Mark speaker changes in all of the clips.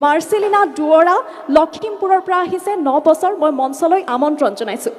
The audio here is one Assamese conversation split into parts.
Speaker 1: মাৰ্চেলিনা দুৱৰা লখিমপুৰৰ পৰা আহিছে 9 বছৰ মই মঞ্চলৈ আমন্ত্ৰণ জনাইছো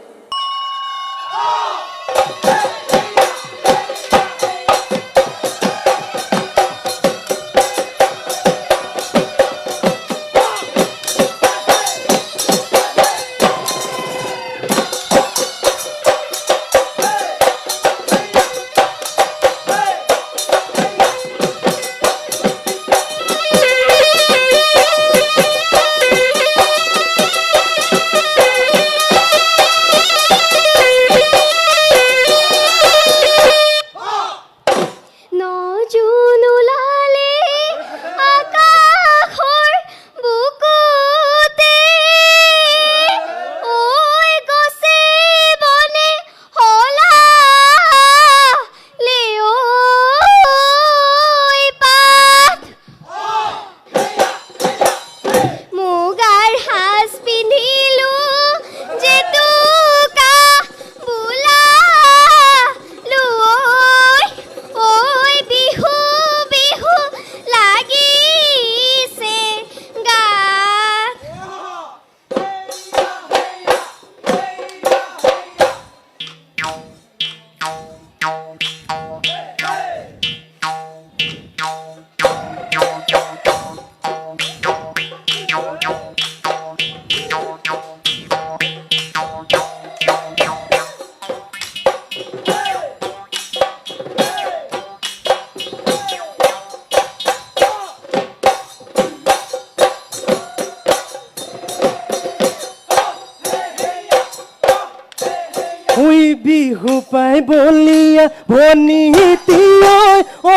Speaker 2: বিহু পাই বলিয়া ভনীতি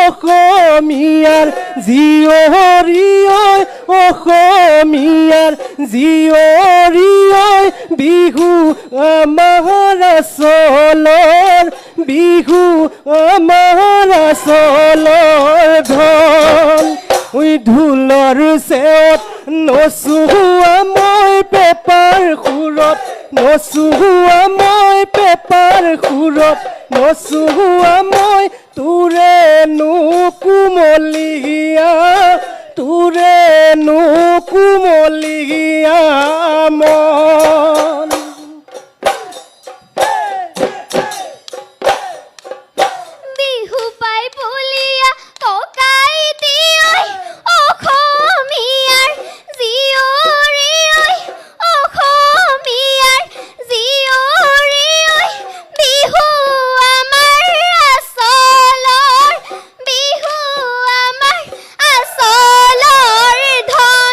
Speaker 2: অসমীয়াৰ জীয়ৰী অসমীয়াৰ জীয়ৰী বিহু আমাৰ আচলৰ বিহু আমাৰ আচলৰ ধন ঢোলৰ চেৱত নচুৱা মই পেপাৰ সুৰত নচুৱা মই পেপাৰ সুৰত নচুৱা মই তোৰেনো কুমলীয়া তোৰেনো কুমলীয়া মন
Speaker 3: বিহু পাই বলিয়া ককাই দিয়ৈ অসমীয়াৰ জীয়ৰী অসমীয়াৰ জীয়ৰী বিহু আমাৰ আচলৰ বিহু আমাৰ আচলৰ ধন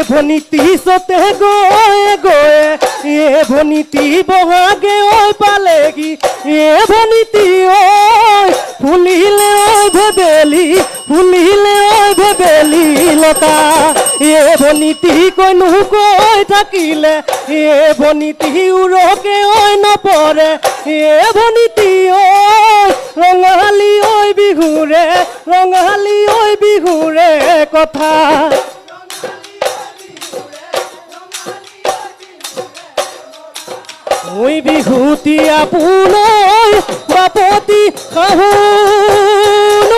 Speaker 2: ভনীতি সতে গয়ে গয়ে ভনীতি বহাগে ঐ পালেগি ভনীতি ঐ ফুলিলে ঐ ভেবেলি ফুলিলে ঐ ভেবেলি লতা ভনীতি কৈনো কৈ থাকিলে ভনীতি উৰকে ঐ নপৰে ভনীতি ঐ ৰঙালী ঐ বিহুৰে ৰঙালী ঐ বিহুৰে কথা ঐ বিহুতি আপোন বাপতি শাহুন